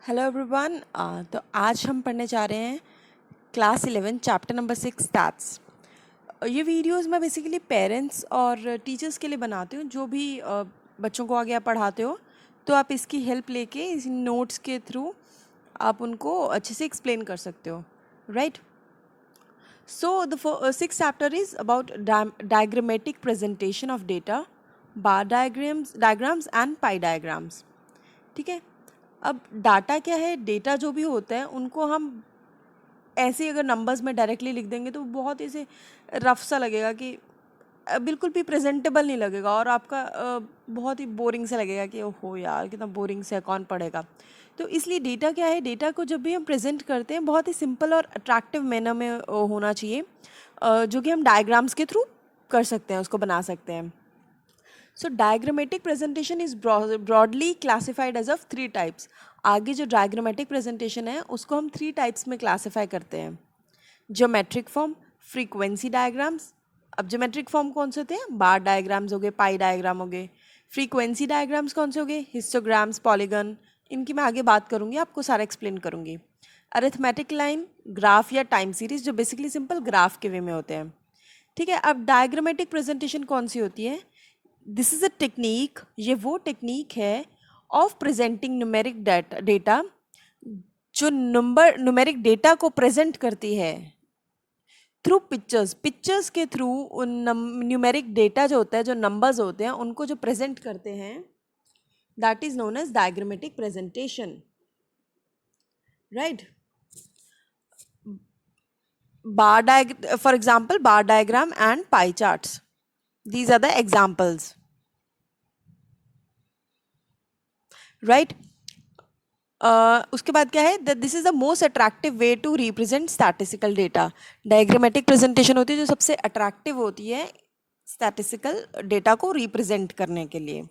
Hello everyone. तो आज हम पढ़ने जा रहे हैं क्लास 11 चैप्टर नंबर 6 स्टैट्स। ये वीडियोस मैं बेसिकली पेरेंट्स और टीचर्स के लिए बनाती हूँ। जो भी बच्चों को आगे आप पढ़ाते हो तो आप इसकी हेल्प लेके इस नोट्स के थ्रू आप उनको अच्छे से एक्सप्लेन कर सकते हो, right. So the 6th chapter is about diagrammatic presentation of data, bar diagrams and pie diagrams। ठीक है। अब डाटा क्या है, डेटा जो भी होता है उनको हम ऐसे अगर नंबर्स में डायरेक्टली लिख देंगे तो बहुत ऐसे रफ सा लगेगा कि बिल्कुल भी प्रेजेंटेबल नहीं लगेगा और आपका बहुत ही बोरिंग सा लगेगा कि ओहो यार कितना बोरिंग से कौन पढ़ेगा। तो इसलिए डेटा क्या है, डेटा को जब भी हम प्रेजेंट करते हैं बहुत ही सिंपल और अट्रैक्टिव मैनर में होना चाहिए, जो कि हम डायग्राम्स के थ्रू कर सकते हैं, उसको बना सकते हैं। So diagrammatic presentation is broadly classified as of 3 types. आगे जो डायग्रामेटिक प्रेजेंटेशन है उसको हम 3 टाइप्स में क्लासिफाई करते हैं। Geometric form, frequency diagrams. अब ज्योमेट्रिक फॉर्म कौन से थे, बार डायग्राम्स हो गए, पाई डायग्राम हो गए। फ्रीक्वेंसी डायग्राम्स कौन से हो गए, हिस्टोग्राम्स, पॉलीगन। इनकी मैं आगे बात करूँगी, आपको सारा एक्सप्लेन करूँगी। अरिथमेटिक लाइन, ग्राफ या टाइम सीरीज, जो बेसिकली सिंपल ग्राफ के वे में होते हैं। ठीक है। अब डायग्रामेटिक प्रेजेंटेशन कौन सी होती है, दिस इज़ अ टेक्निक, ये वो टेक्निक है ऑफ प्रेजेंटिंग न्यूमेरिक डेटा, जो न्यूमेरिक डेटा को प्रेजेंट करती है थ्रू पिक्चर्स के थ्रू। उन न्यूमेरिक डेटा जो होता है, जो नंबर्स होते हैं, उनको जो प्रेजेंट करते हैं, that is known as diagrammatic presentation, right. For example bar diagram and pie charts, these are the examples, right। उसके बाद क्या है, that this is the most attractive way to represent statistical data. Diagrammatic presentation होती है जो सबसे attractive होती है स्टैटिस्टिकल डेटा को रिप्रेजेंट करने के लिए,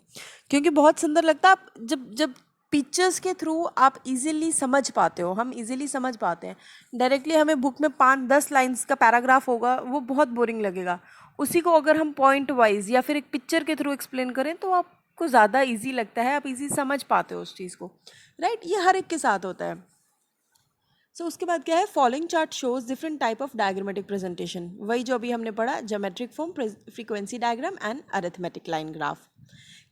क्योंकि बहुत सुंदर लगता है। आप जब जब पिक्चर्स के थ्रू आप इजीली समझ पाते हो, हम इजीली समझ पाते हैं। डायरेक्टली हमें बुक में 5-10 लाइंस का पैराग्राफ होगा, वो बहुत बोरिंग लगेगा। उसी को अगर हम पॉइंट वाइज या फिर एक पिक्चर के थ्रू एक्सप्लेन करें तो आपको ज़्यादा इजी लगता है, आप इजी समझ पाते हो उस चीज़ को, राइट। ये हर एक के साथ होता है। सो उसके बाद क्या है, following chart shows different type of diagrammatic presentation, वही जो अभी हमने पढ़ा, geometric form, frequency diagram and arithmetic line graph.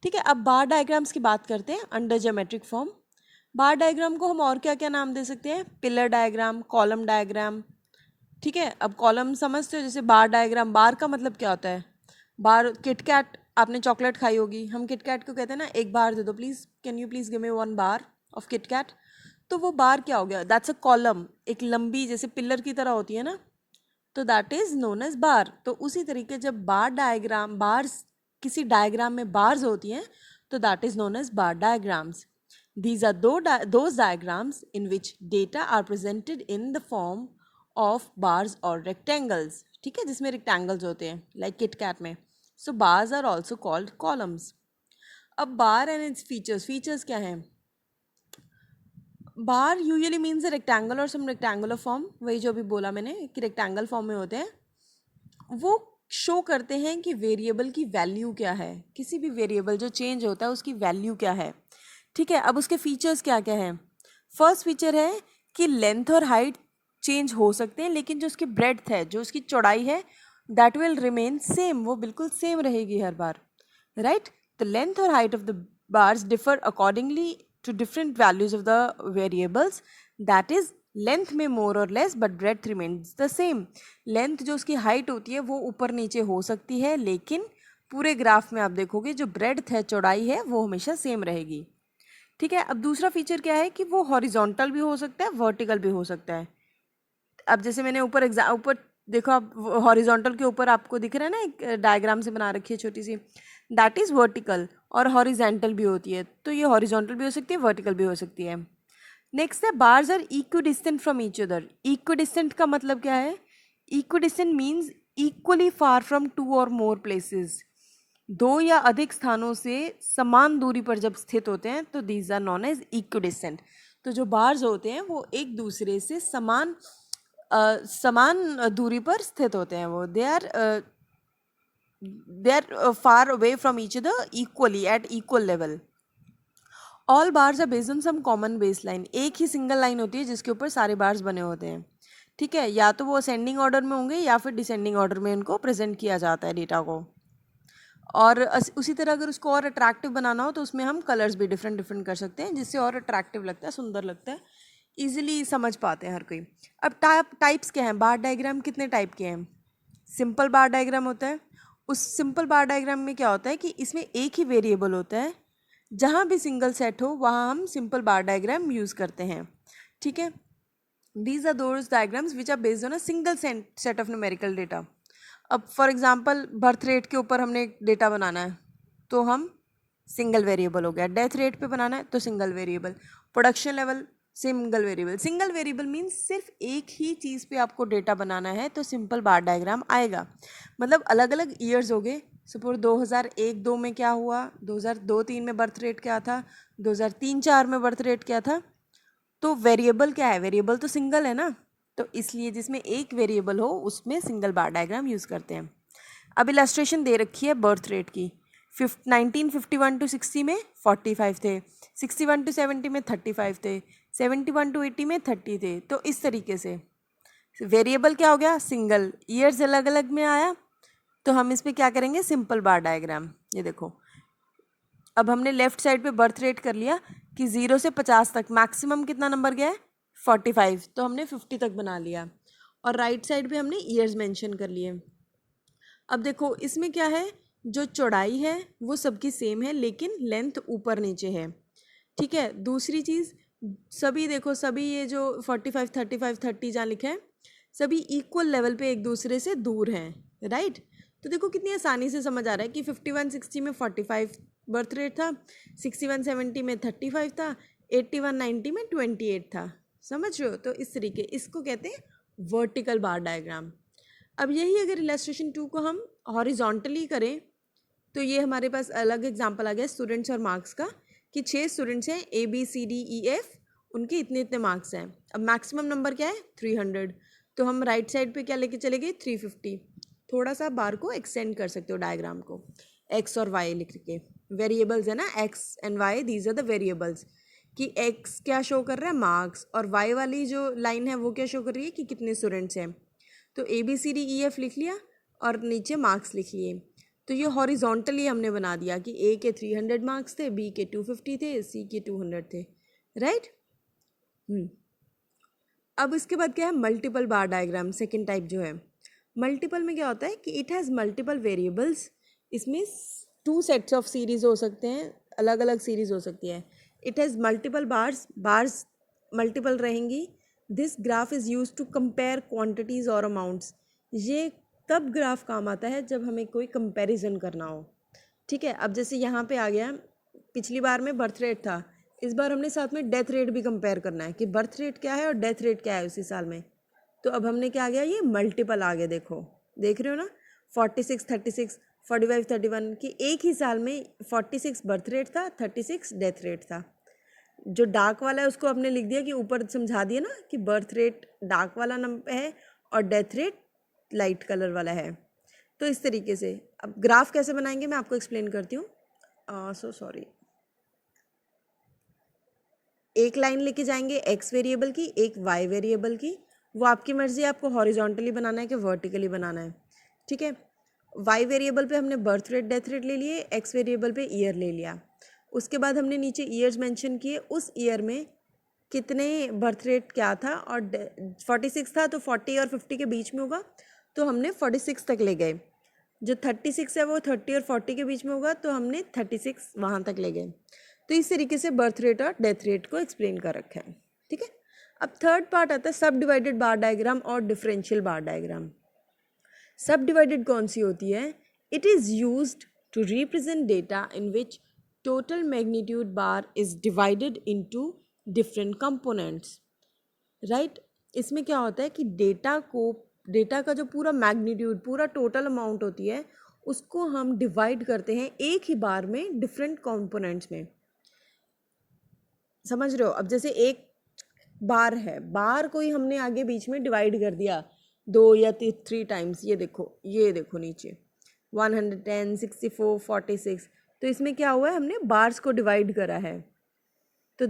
ठीक है। अब बार डायग्राम्स की बात करते हैं अंडर ज्योमेट्रिक फॉर्म। बार डायग्राम को हम और क्या क्या नाम दे सकते हैं, पिलर डायग्राम, कॉलम डायग्राम। ठीक है। अब कॉलम समझते हो, जैसे बार डायग्राम, बार का मतलब क्या होता है, बार किटकैट, आपने चॉकलेट खाई होगी, हम किटकैट को कहते हैं ना, एक बार दे दो please, can you please give me 1 bar of KitKat. तो वो बार क्या हो गया, दैट्स अ कॉलम, एक लंबी जैसे पिलर की तरह होती है ना, तो दैट इज नोन एज बार। तो उसी तरीके जब बार्स किसी डायग्राम में बार्स होती हैं तो that is known as bar diagrams. These are those diagrams in which data are presented in the form of bars or rectangles। ठीक है, जिसमें rectangles होते हैं like KitKat में। So bars are also called columns। अब bar and its features क्या हैं, बार usually means a rectangle और सम रेक्टेंगुलर फॉर्म, वही जो अभी बोला मैंने कि रेक्टेंगल फॉर्म में होते हैं। वो शो करते हैं कि वेरिएबल की वैल्यू क्या है, किसी भी वेरिएबल जो चेंज होता है उसकी वैल्यू क्या है। ठीक है। अब उसके फीचर्स क्या क्या हैं, फर्स्ट फीचर है कि लेंथ और हाइट चेंज हो सकते हैं, लेकिन जो उसकी ब्रेड्थ है, जो उसकी चौड़ाई है, दैट विल रिमेन सेम, वो बिल्कुल सेम रहेगी हर बार, राइट। द लेंथ और height of the bars differ accordingly to different values of the variables, that is length में मोर और less but breadth remains the same. Length जो उसकी हाइट होती है वो ऊपर नीचे हो सकती है, लेकिन पूरे ग्राफ में आप देखोगे जो ब्रेड्थ है, चौड़ाई है, वो हमेशा सेम रहेगी। ठीक है। अब दूसरा फीचर क्या है कि वो हॉरिजॉन्टल भी हो सकता है, वर्टिकल भी हो सकता है। अब जैसे मैंने ऊपर देखो, आप हॉरिजॉन्टल के ऊपर आपको दिख रहा है ना, एक डायग्राम से बना रखी है छोटी सी, दैट इज़ वर्टिकल, और हॉरिजेंटल भी होती है, तो ये हॉरिजॉन्टल भी हो सकती है, वर्टिकल भी हो सकती है। नेक्स्ट है bars are equidistant from each other. Equidistant का मतलब क्या है, equidistant means equally far from 2 और मोर प्लेसेस, 2 या अधिक स्थानों से समान दूरी पर जब स्थित होते हैं तो these are known as equidistant. तो जो बार्स होते हैं वो एक दूसरे से समान दूरी पर स्थित होते हैं, वो they are far away from each other equally at equal level. All bars are based on some common base line, एक ही सिंगल लाइन होती है जिसके ऊपर सारे बार्स बने होते हैं, ठीक है। या तो वो असेंडिंग ऑर्डर में होंगे या फिर डिसेंडिंग ऑर्डर में उनको प्रेजेंट किया जाता है डेटा को। और उसी तरह अगर उसको और अट्रैक्टिव बनाना हो तो उसमें हम कलर्स भी डिफरेंट डिफरेंट कर सकते हैं, जिससे और अट्रैक्टिव लगता है, सुंदर लगता है, ईजिली समझ पाते हैं हर कोई। अब टाइप्स क्या हैं, बार डायग्राम कितने टाइप के हैं। सिंपल बार डायग्राम होता है, उस सिंपल बार डायग्राम में क्या होता है कि इसमें एक ही वेरिएबल होता है, जहाँ भी सिंगल सेट हो वहाँ हम सिंपल बार डायग्राम यूज़ करते हैं, ठीक है। These are those diagrams which are based on a single set of numerical data. अब फॉर एग्जांपल बर्थ रेट के ऊपर हमने डेटा बनाना है तो हम सिंगल वेरिएबल हो गया, डेथ रेट पे बनाना है तो single variable, production level single variable. Single variable means सिर्फ एक ही चीज़ पे आपको डेटा बनाना है तो सिंपल बार डायग्राम आएगा। मतलब अलग अलग ईयर्स हो गए, सपोज 2001-2 में क्या हुआ, 2002-3 में बर्थ रेट क्या था, 2003-4 में बर्थ रेट क्या था, तो वेरिएबल क्या है, वेरिएबल तो सिंगल है ना, तो इसलिए जिसमें एक वेरिएबल हो उसमें सिंगल बार डायग्राम यूज़ करते हैं। अब इलस्ट्रेशन दे रखी है बर्थ रेट की, 1951-60 में 45 थे, 61-70 में 35 थे, 71-80 में 30 थे। तो इस तरीके से वेरिएबल क्या हो गया, सिंगल, ईयर्स अलग अलग में आया, तो हम इस पर क्या करेंगे, सिंपल बार डायग्राम। ये देखो, अब हमने लेफ्ट साइड पे बर्थ रेट कर लिया कि 0 से 50 तक मैक्सिमम कितना नंबर गया है, 45, तो हमने 50 तक बना लिया। और राइट साइड पे हमने ईयर्स मेंशन कर लिए। अब देखो इसमें क्या है, जो चौड़ाई है वो सबकी सेम है लेकिन लेंथ ऊपर नीचे है, ठीक है। दूसरी चीज़, सभी देखो, सभी ये जो 45, 35, 30 जहाँ लिखे हैं, सभी इक्वल लेवल पे एक दूसरे से दूर हैं, राइट। तो देखो कितनी आसानी से समझ आ रहा है कि 51-60 में 45 बर्थ रेट था, 61-70 में 35 था, 81-90 में 28 था। समझ रहे हो, तो इस तरीके, इसको कहते हैं वर्टिकल बार डायग्राम। अब यही अगर इलस्ट्रेशन 2 को हम हॉरिजॉन्टली करें तो ये हमारे पास अलग एग्जांपल आ गया स्टूडेंट्स और मार्क्स का, कि 6 स्टूडेंट्स हैं, ABCDEF, उनके इतने इतने मार्क्स हैं। अब मैक्सिमम नंबर क्या है, 300, तो हम राइट साइड पे क्या लेके चले गए, 350। थोड़ा सा बार को एक्सटेंड कर सकते हो डायग्राम को, एक्स और वाई लिख के, वेरिएबल्स है ना, X and Y, these are the variables, कि एक्स क्या शो कर रहा है, मार्क्स, और वाई वाली जो लाइन है वो क्या शो कर रही है कि कितने स्टूडेंट्स हैं। तो ABCDEF लिख लिया और नीचे मार्क्स लिख लिए। तो ये हॉरिजॉन्टली हमने बना दिया कि A के 300 मार्क्स थे, B के 250 थे, C के 200 थे, राइट। अब इसके बाद क्या है, मल्टीपल बार डायग्राम, सेकेंड टाइप जो है। मल्टीपल में क्या होता है कि इट हैज़ मल्टीपल वेरिएबल्स, इसमें 2 सेट्स ऑफ सीरीज हो सकते हैं, अलग अलग सीरीज हो सकती है। It has multiple bars multiple रहेंगी। This graph is use to compare quantities और अमाउंट्स। ये तब ग्राफ काम आता है जब हमें कोई कंपैरिजन करना हो, ठीक है। अब जैसे यहाँ पे आ गया, पिछली बार में बर्थ रेट था, इस बार हमने साथ में डेथ रेट भी कंपेयर करना है कि बर्थ रेट क्या है और डेथ रेट क्या है उसी साल में। तो अब हमने क्या आ गया, ये मल्टीपल आ गया, देखो, देख रहे हो ना, 46, 36, 45, 31 कि एक ही साल में 46 बर्थ रेट था, 36 डेथ रेट था। जो डार्क वाला है उसको हमने लिख दिया कि ऊपर समझा दिया ना कि बर्थ रेट डार्क वाला नंबर है और डेथ रेट लाइट कलर वाला है। तो इस तरीके से अब ग्राफ कैसे बनाएंगे मैं आपको एक्सप्लेन करती हूँ। सॉरी, एक लाइन लेके जाएंगे एक्स वेरिएबल की, एक वाई वेरिएबल की, वो आपकी मर्जी है, आपको हॉरिजॉन्टली बनाना है कि वर्टिकली बनाना है, ठीक है। वाई वेरिएबल पे हमने बर्थ रेट डेथ रेट ले लिए, एक्स वेरिएबल पे ईयर ले लिया। उसके बाद हमने नीचे ईयर्स मेंशन किए, उस ईयर में कितने बर्थ रेट क्या था, और 46 था तो 40 और 50 के बीच में होगा, तो हमने 46 तक ले गए। जो 36 है वो 30 और 40 के बीच में होगा, तो हमने 36 वहाँ तक ले गए। तो इस तरीके से बर्थ रेट और डेथ रेट को एक्सप्लेन कर रखा है, ठीक है। अब थर्ड पार्ट आता है सब डिवाइडेड बार डायग्राम और differential bar diagram. Subdivided कौन सी होती है, it is used to represent data in which total magnitude bar is divided into different components, right. इसमें क्या होता है कि डेटा का जो पूरा मैग्नीट्यूड, पूरा टोटल अमाउंट होती है, उसको हम डिवाइड करते हैं एक ही बार में डिफरेंट कंपोनेंट्स में। समझ रहे हो, अब जैसे एक बार है, बार को ही हमने आगे बीच में डिवाइड कर दिया 2 या 3 टाइम्स, ये देखो नीचे 110, 64, 46, तो इसमें क्या हुआ है, हमने बार्स को डिवाइड करा है, तो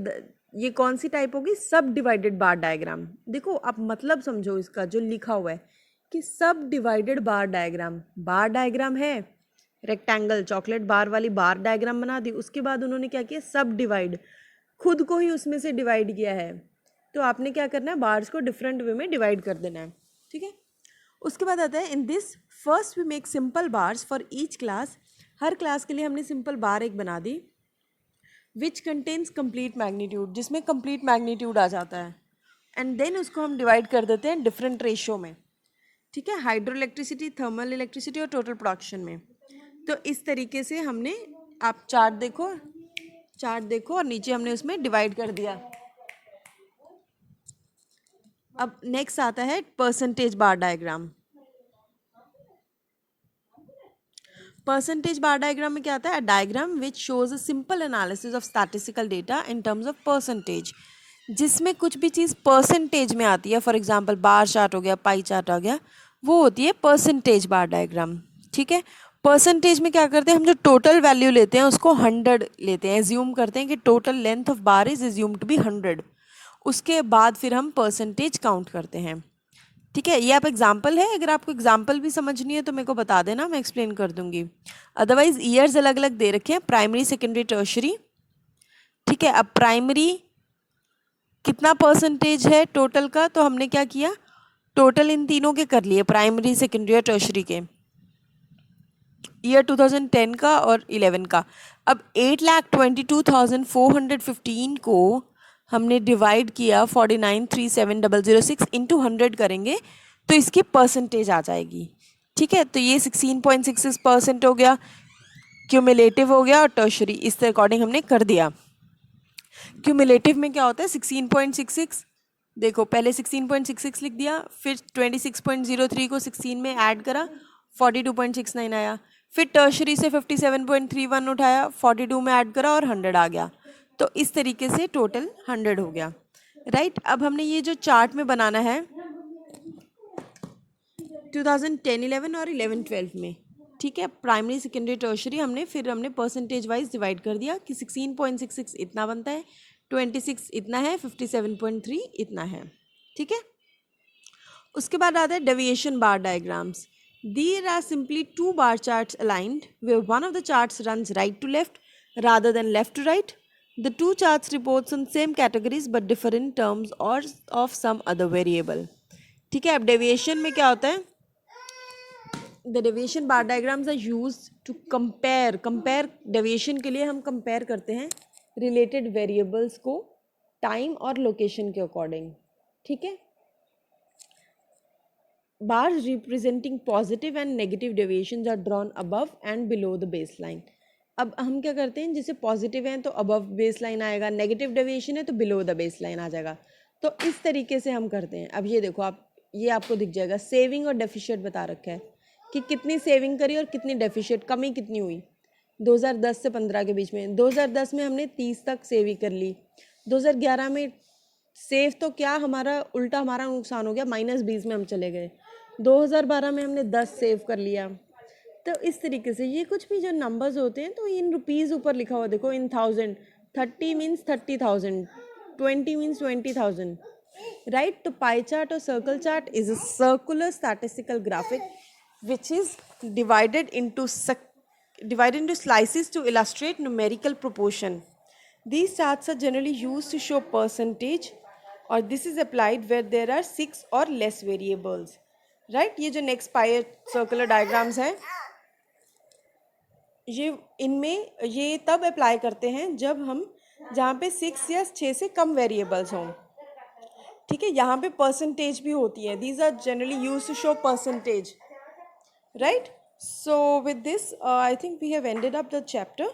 ये कौन सी टाइप होगी? सब डिवाइडेड बार डायग्राम। देखो आप मतलब समझो इसका जो लिखा हुआ है कि सब डिवाइडेड बार डायग्राम। बार डायग्राम है, रेक्टेंगल चॉकलेट बार वाली बार डायग्राम बना दी, उसके बाद उन्होंने क्या किया? सब डिवाइड, खुद को ही उसमें से डिवाइड किया है। तो आपने क्या करना है? बार्स को डिफरेंट वे में डिवाइड कर देना है, ठीक है। उसके बाद आता है in this first we make simple bars for each class. हर क्लास के लिए हमने सिंपल बार एक बना दी, विच कंटेन्स कंप्लीट मैग्नीट्यूड, जिसमें कंप्लीट मैग्नीट्यूड आ जाता है। एंड देन उसको हम डिवाइड कर देते हैं डिफरेंट रेशो में, ठीक है, हाइड्रो इलेक्ट्रिसिटी, थर्मल इलेक्ट्रिसिटी और टोटल प्रोडक्शन में। तो इस तरीके से हमने, आप चार्ट देखो और नीचे हमने उसमें डिवाइड कर दिया। अब नेक्स्ट आता है परसेंटेज बार डायग्राम। परसेंटेज बार डायग्राम में क्या आता है? A diagram which shows a simple analysis of statistical data in terms of percentage, जिसमें कुछ भी चीज़ परसेंटेज में आती है, फॉर एग्जांपल बार चार्ट हो गया, पाई चार्ट आ गया, वो होती है परसेंटेज बार डायग्राम, ठीक है। परसेंटेज में क्या करते हैं? हम जो टोटल वैल्यू लेते हैं उसको 100 लेते हैं, एज्यूम करते हैं कि total length of bar is assume to be 100। उसके बाद फिर हम परसेंटेज काउंट करते हैं, ठीक है। ये आप एग्जाम्पल है, अगर आपको एग्जाम्पल भी समझनी है तो मेरे को बता देना, मैं एक्सप्लेन कर दूंगी। अदरवाइज ईयर्स अलग अलग दे रखे हैं, प्राइमरी सेकेंडरी टर्शरी, ठीक है। अब प्राइमरी कितना परसेंटेज है टोटल का? तो हमने क्या किया? टोटल इन तीनों के कर लिए, प्राइमरी सेकेंडरी और टर्शरी के, ईयर 2010 का और 11 का। अब 8,22,415 को हमने डिवाइड किया 49,37,006 इंटू 100 करेंगे तो इसकी परसेंटेज आ जाएगी, ठीक है। तो ये 16.66% हो गया, क्यूमुलेटिव हो गया और टर्शरी, इस अकॉर्डिंग हमने कर दिया। क्यूमुलेटिव में क्या होता है? 16.66, देखो पहले 16.66 लिख दिया, फिर 26.03 को 16 में ऐड करा, 42.69 आया, फिर टर्शरी से 57.31 उठाया, 42 में ऐड करा और 100 आ गया। तो इस तरीके से टोटल 100 हो गया, राइट। अब हमने ये जो चार्ट में बनाना है 2010-11 और 11-12 में, ठीक है, प्राइमरी सेकेंडरी टर्शरी हमने परसेंटेज वाइज डिवाइड कर दिया कि 16.66 इतना बनता है, 26 इतना है, 57.3 इतना है, ठीक है। उसके बाद आता है deviation bar diagrams. There are simply two bar charts aligned where one of the charts runs right to left rather than left to right. The two charts report on same categories but differ in terms or of some other variable. ठीक है। अब deviation में क्या होता है? The deviation bar diagrams are used to compare deviation के लिए हम कंपेयर करते हैं रिलेटेड वेरिएबल्स को टाइम और लोकेशन के अकॉर्डिंग, ठीक है। Bars representing positive and negative deviations are drawn above and below the baseline. अब हम क्या करते हैं? जैसे पॉजिटिव है तो अबव बेसलाइन आएगा, नेगेटिव डेविएशन है तो बिलो द बेसलाइन आ जाएगा। तो इस तरीके से हम करते हैं। अब ये देखो आप, ये आपको दिख जाएगा, सेविंग और डेफिशिएट बता रखा है कि कितनी सेविंग करी और कितनी डेफिशिएट, कमी कितनी हुई 2010 से 15 के बीच में। 2010 में हमने 30 तक सेविंग कर ली, 2011 में सेव तो क्या हमारा उल्टा हमारा नुकसान हो गया, -20 में हम चले गए। 2012 में हमने 10 सेव कर लिया। तो इस तरीके से ये कुछ भी जो नंबर्स होते हैं तो इन रुपीज़ ऊपर लिखा हुआ देखो, इन 1000, 30 मीन्स 30,000, 20 मीन्स 20,000, राइट। तो पाई चार्ट और circle chart is a circular statistical graphic which is divided into slices to illustrate numerical proportion. These charts are generally used to show percentage or this is applied where there are 6 or less variables, right. ये जो next पाई circular diagrams हैं, ये इनमें ये तब apply करते हैं जब हम जहाँ पे 6 या 6 से कम वेरिएबल्स हों, ठीक है। यहाँ पे परसेंटेज भी होती है, these are generally use to show percentage, right. So with this I think we have ended up the chapter.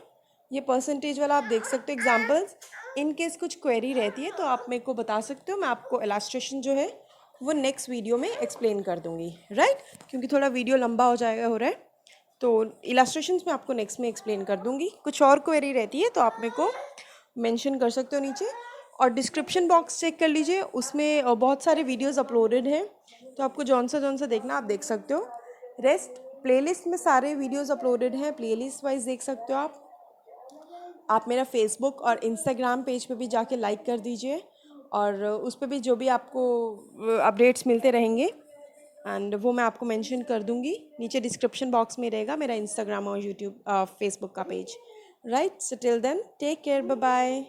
ये परसेंटेज वाला आप देख सकते हो एग्जाम्पल्स। इन केस कुछ क्वेरी रहती है तो आप मेरे को बता सकते हो, मैं आपको इलास्ट्रेशन जो है वो नेक्स्ट वीडियो में एक्सप्लेन कर दूंगी, राइट। क्योंकि थोड़ा वीडियो लंबा हो रहा है तो इलास्ट्रेशंस मैं आपको नेक्स्ट में एक्सप्लेन कर दूंगी। कुछ और क्वेरी रहती है तो आप मेरे को मेंशन कर सकते हो नीचे, और डिस्क्रिप्शन बॉक्स चेक कर लीजिए, उसमें बहुत सारे वीडियोस अपलोडेड हैं, तो आपको जौन सा देखना आप देख सकते हो। रेस्ट प्लेलिस्ट में सारे वीडियोस अपलोडेड हैं, प्लेलिस्ट वाइज देख सकते हो आप। आप मेरा फेसबुक और इंस्टाग्राम पेज पे भी जाके लाइक कर दीजिए, और उस पे भी जो भी आपको अपडेट्स मिलते रहेंगे एंड वो मैं आपको मेंशन कर दूंगी। नीचे डिस्क्रिप्शन बॉक्स में रहेगा मेरा इंस्टाग्राम और यूट्यूब फेसबुक का page. Right, so till then take care, bye bye.